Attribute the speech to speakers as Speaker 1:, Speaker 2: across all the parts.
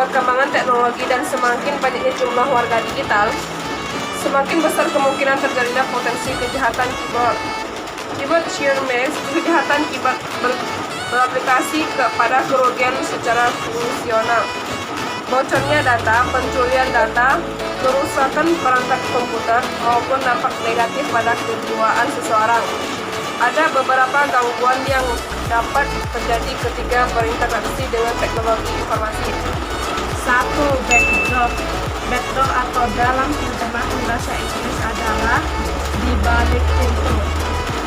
Speaker 1: perkembangan teknologi dan semakin banyaknya jumlah warga digital, semakin besar kemungkinan terjadinya potensi kejahatan kiber. Kejahatan kiber beraplikasi kepada kerugian secara fungsional. Bocornya data, pencurian data, kerusakan perangkat komputer, maupun dampak negatif pada kejiwaan seseorang. Ada beberapa gangguan yang dapat terjadi ketika berinteraksi dengan teknologi informasi.
Speaker 2: 1. Backdoor. Backdoor atau dalam terjemahan bahasa Inggris adalah di balik pintu,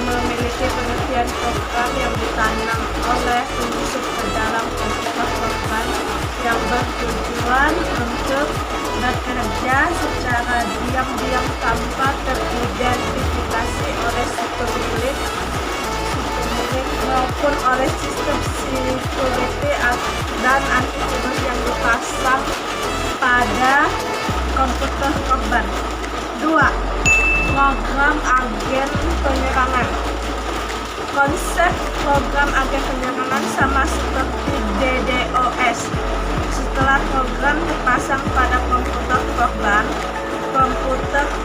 Speaker 2: memiliki pengertian program yang ditanam oleh penyusup ke dalam komputer korban yang bertujuan untuk bekerja secara diam-diam tanpa teridentifikasi oleh si pemilik maupun oleh sistem security dan antivirus yang dipasang pada komputer korban. 2. Program agen penyerangan. Konsep program agen penyerangan sama seperti DDoS. Setelah program dipasang pada komputer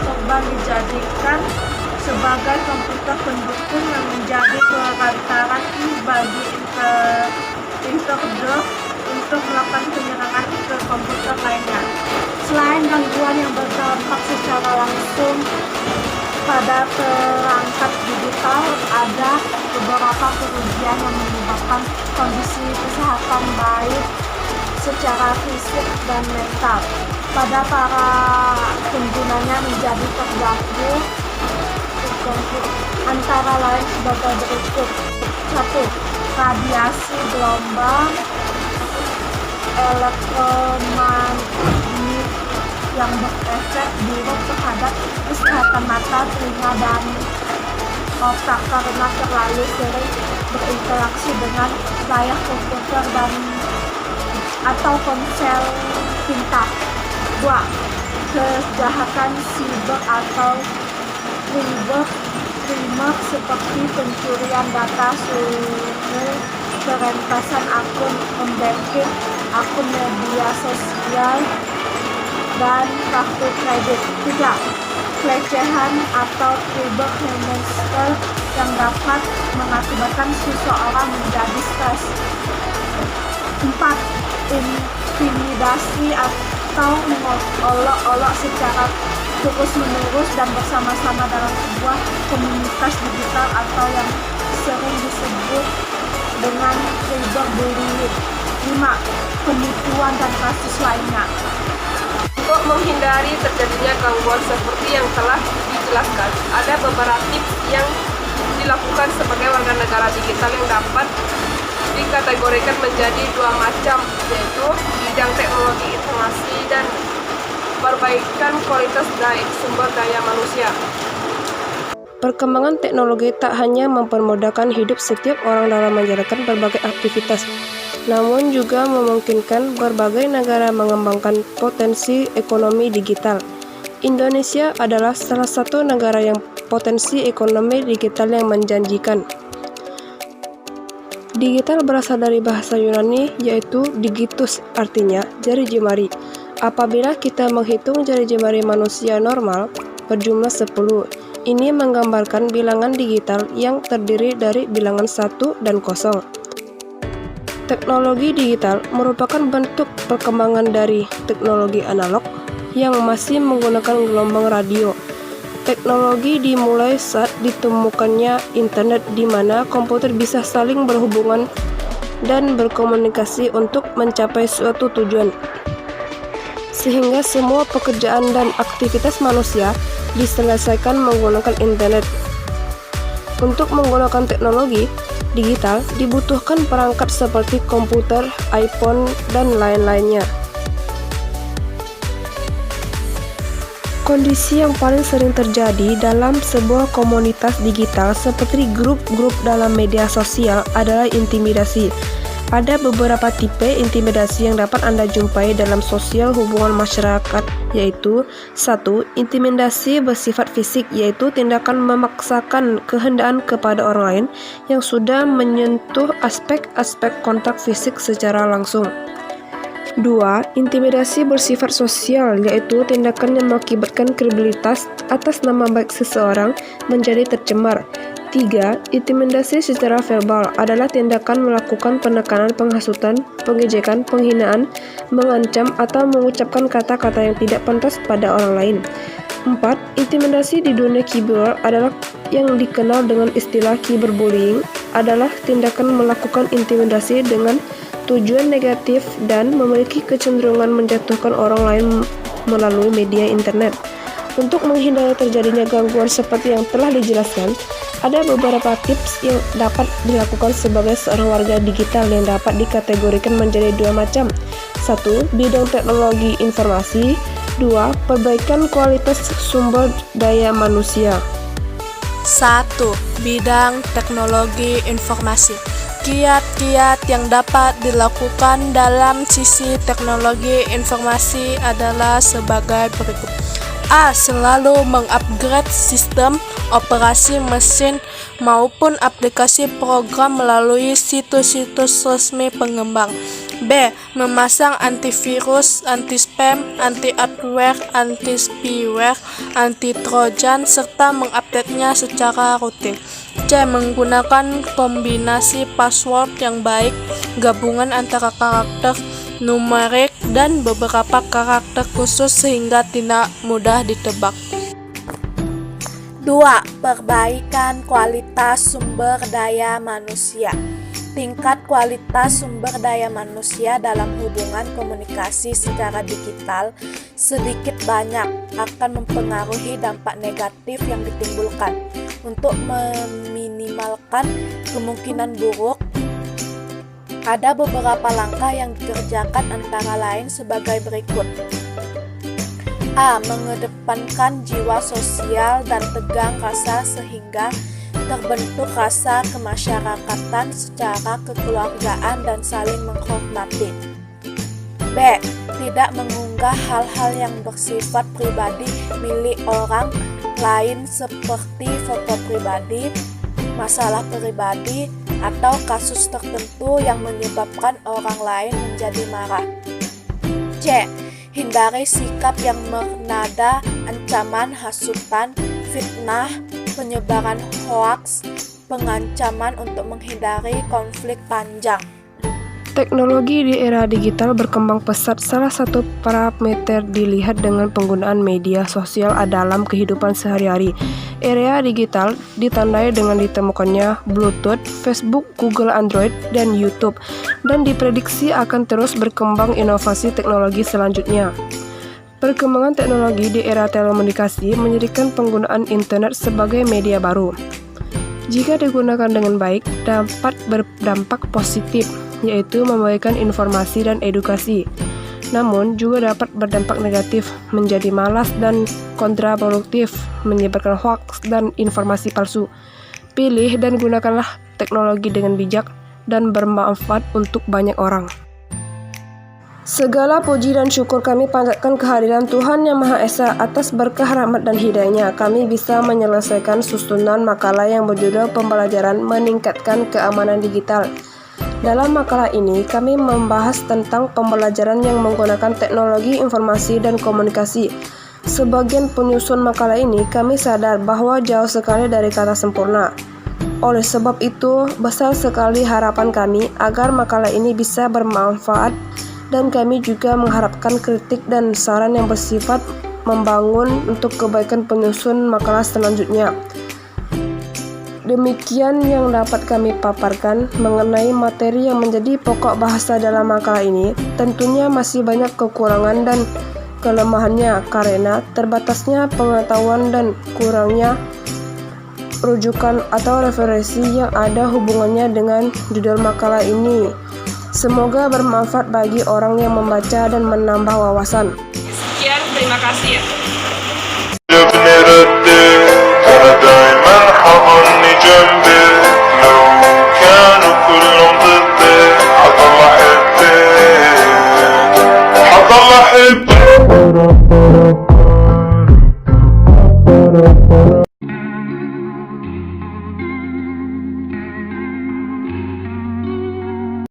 Speaker 2: korban dijadikan sebagai komputer pendukung yang menjadi perantara bagi intruder untuk melakukan penyerangan ke komputer lainnya. Selain gangguan yang berdampak secara langsung pada perangkat digital, ada beberapa kerugian yang menyebabkan kondisi kesehatan baik secara fisik dan mental pada para penggunanya menjadi terganggu antara lain sebagai berikut. 1. Radiasi gelombang elektromagnetik yang berefek buruk terhadap kesehatan mata, telinga, dan otak karena terlalu sering berinteraksi dengan layar komputer atau ponsel pintar. 2. Kejahatan siber atau cyber seperti pencurian data, perampasan akun banking, akun media sosial, dan kartu kredit. 3. Pelecehan atau cybermonster yang dapat mengakibatkan seseorang menjadi stres. 4. Intimidasi atau mengolok-olok secara terus-menerus dan bersama-sama dalam sebuah komunitas digital atau yang sering disebut dengan cyberbullying. 5. Penipuan dan kasus lainnya.
Speaker 1: Untuk menghindari terjadinya gangguan seperti yang telah dijelaskan, ada beberapa tips yang dilakukan sebagai warga negara digital yang dapat dikategorikan menjadi dua macam, yaitu bidang teknologi informasi dan perbaikan kualitas sumber daya manusia. Perkembangan teknologi tak hanya mempermudahkan hidup setiap orang dalam menjalankan berbagai aktivitas, namun juga memungkinkan berbagai negara mengembangkan potensi ekonomi digital. Indonesia adalah salah satu negara yang potensi ekonomi digital yang menjanjikan. Digital berasal dari bahasa Yunani yaitu digitus, artinya jari jemari. Apabila kita menghitung jari jemari manusia normal berjumlah 10, ini menggambarkan bilangan digital yang terdiri dari bilangan 1 dan 0. Teknologi digital merupakan bentuk perkembangan dari teknologi analog yang masih menggunakan gelombang radio. Teknologi dimulai saat ditemukannya internet di mana komputer bisa saling berhubungan dan berkomunikasi untuk mencapai suatu tujuan. Sehingga semua pekerjaan dan aktivitas manusia diselesaikan menggunakan internet. Untuk menggunakan teknologi digital dibutuhkan perangkat seperti komputer, iPhone, dan lain-lainnya. Kondisi yang paling sering terjadi dalam sebuah komunitas digital seperti grup-grup dalam media sosial adalah intimidasi. Ada beberapa tipe intimidasi yang dapat Anda jumpai dalam sosial hubungan masyarakat, yaitu 1. Intimidasi bersifat fisik, yaitu tindakan memaksakan kehendak kepada orang lain yang sudah menyentuh aspek-aspek kontak fisik secara langsung. 2. Intimidasi bersifat sosial, yaitu tindakan yang mengakibatkan kredibilitas atas nama baik seseorang menjadi tercemar. 3. Intimidasi secara verbal adalah tindakan melakukan penekanan, penghasutan, pengejekan, penghinaan, mengancam, atau mengucapkan kata-kata yang tidak pantas pada orang lain. 4. Intimidasi di dunia kiber adalah yang dikenal dengan istilah cyberbullying, adalah tindakan melakukan intimidasi dengan tujuan negatif dan memiliki kecenderungan menjatuhkan orang lain melalui media internet. Untuk menghindari terjadinya gangguan seperti yang telah dijelaskan, ada beberapa tips yang dapat dilakukan sebagai seorang warga digital yang dapat dikategorikan menjadi 2 macam. 1. Bidang teknologi informasi. 2. Perbaikan kualitas sumber daya manusia.
Speaker 3: 1. Bidang teknologi informasi. Kiat-kiat yang dapat dilakukan dalam sisi teknologi informasi adalah sebagai berikut. A. Selalu mengupgrade sistem operasi mesin maupun aplikasi program melalui situs-situs resmi pengembang. B. Memasang antivirus, anti-spam, anti-adware, anti-spyware, anti-trojan, serta mengupdate-nya secara rutin. C. Menggunakan kombinasi password yang baik, gabungan antara karakter numerik dan beberapa karakter khusus sehingga tidak mudah ditebak. 2. Perbaikan kualitas sumber daya manusia. Tingkat kualitas sumber daya manusia dalam hubungan komunikasi secara digital sedikit banyak akan mempengaruhi dampak negatif yang ditimbulkan. Untuk meminimalkan kemungkinan buruk, ada beberapa langkah yang dikerjakan antara lain sebagai berikut. A. Mengedepankan jiwa sosial dan tegang rasa sehingga terbentuk rasa kemasyarakatan secara kekeluargaan dan saling menghormati. B. Tidak mengunggah hal-hal yang bersifat pribadi milik orang lain seperti foto pribadi, masalah pribadi, atau kasus tertentu yang menyebabkan orang lain menjadi marah. C. Hindari sikap yang bernada ancaman, hasutan, fitnah, penyebaran hoaks, pengancaman untuk menghindari konflik panjang.
Speaker 1: Teknologi di era digital berkembang pesat. Salah satu parameter dilihat dengan penggunaan media sosial dalam kehidupan sehari-hari. Era digital ditandai dengan ditemukannya Bluetooth, Facebook, Google Android, dan YouTube, dan diprediksi akan terus berkembang inovasi teknologi selanjutnya. Perkembangan teknologi di era telekomunikasi menjadikan penggunaan internet sebagai media baru. Jika digunakan dengan baik, dapat berdampak positif, yaitu memberikan informasi dan edukasi. Namun, juga dapat berdampak negatif, menjadi malas dan kontraproduktif, menyebarkan hoaks dan informasi palsu. Pilih dan gunakanlah teknologi dengan bijak dan bermanfaat untuk banyak orang. Segala puji dan syukur kami panjatkan kehadiran Tuhan Yang Maha Esa atas berkah rahmat dan hidayah-Nya. Kami bisa menyelesaikan susunan makalah yang berjudul Pembelajaran Meningkatkan Keamanan Digital. Dalam makalah ini, kami membahas tentang pembelajaran yang menggunakan teknologi informasi dan komunikasi. Sebagian penyusun makalah ini, kami sadar bahwa jauh sekali dari kata sempurna. Oleh sebab itu, besar sekali harapan kami agar makalah ini bisa bermanfaat, dan kami juga mengharapkan kritik dan saran yang bersifat membangun untuk kebaikan penyusun makalah selanjutnya. Demikian yang dapat kami paparkan mengenai materi yang menjadi pokok bahasa dalam makalah ini. Tentunya masih banyak kekurangan dan kelemahannya karena terbatasnya pengetahuan dan kurangnya rujukan atau referensi yang ada hubungannya dengan judul makalah ini. Semoga bermanfaat bagi orang yang membaca dan menambah wawasan.
Speaker 4: Sekian, terima kasih ya.
Speaker 5: حضل أحب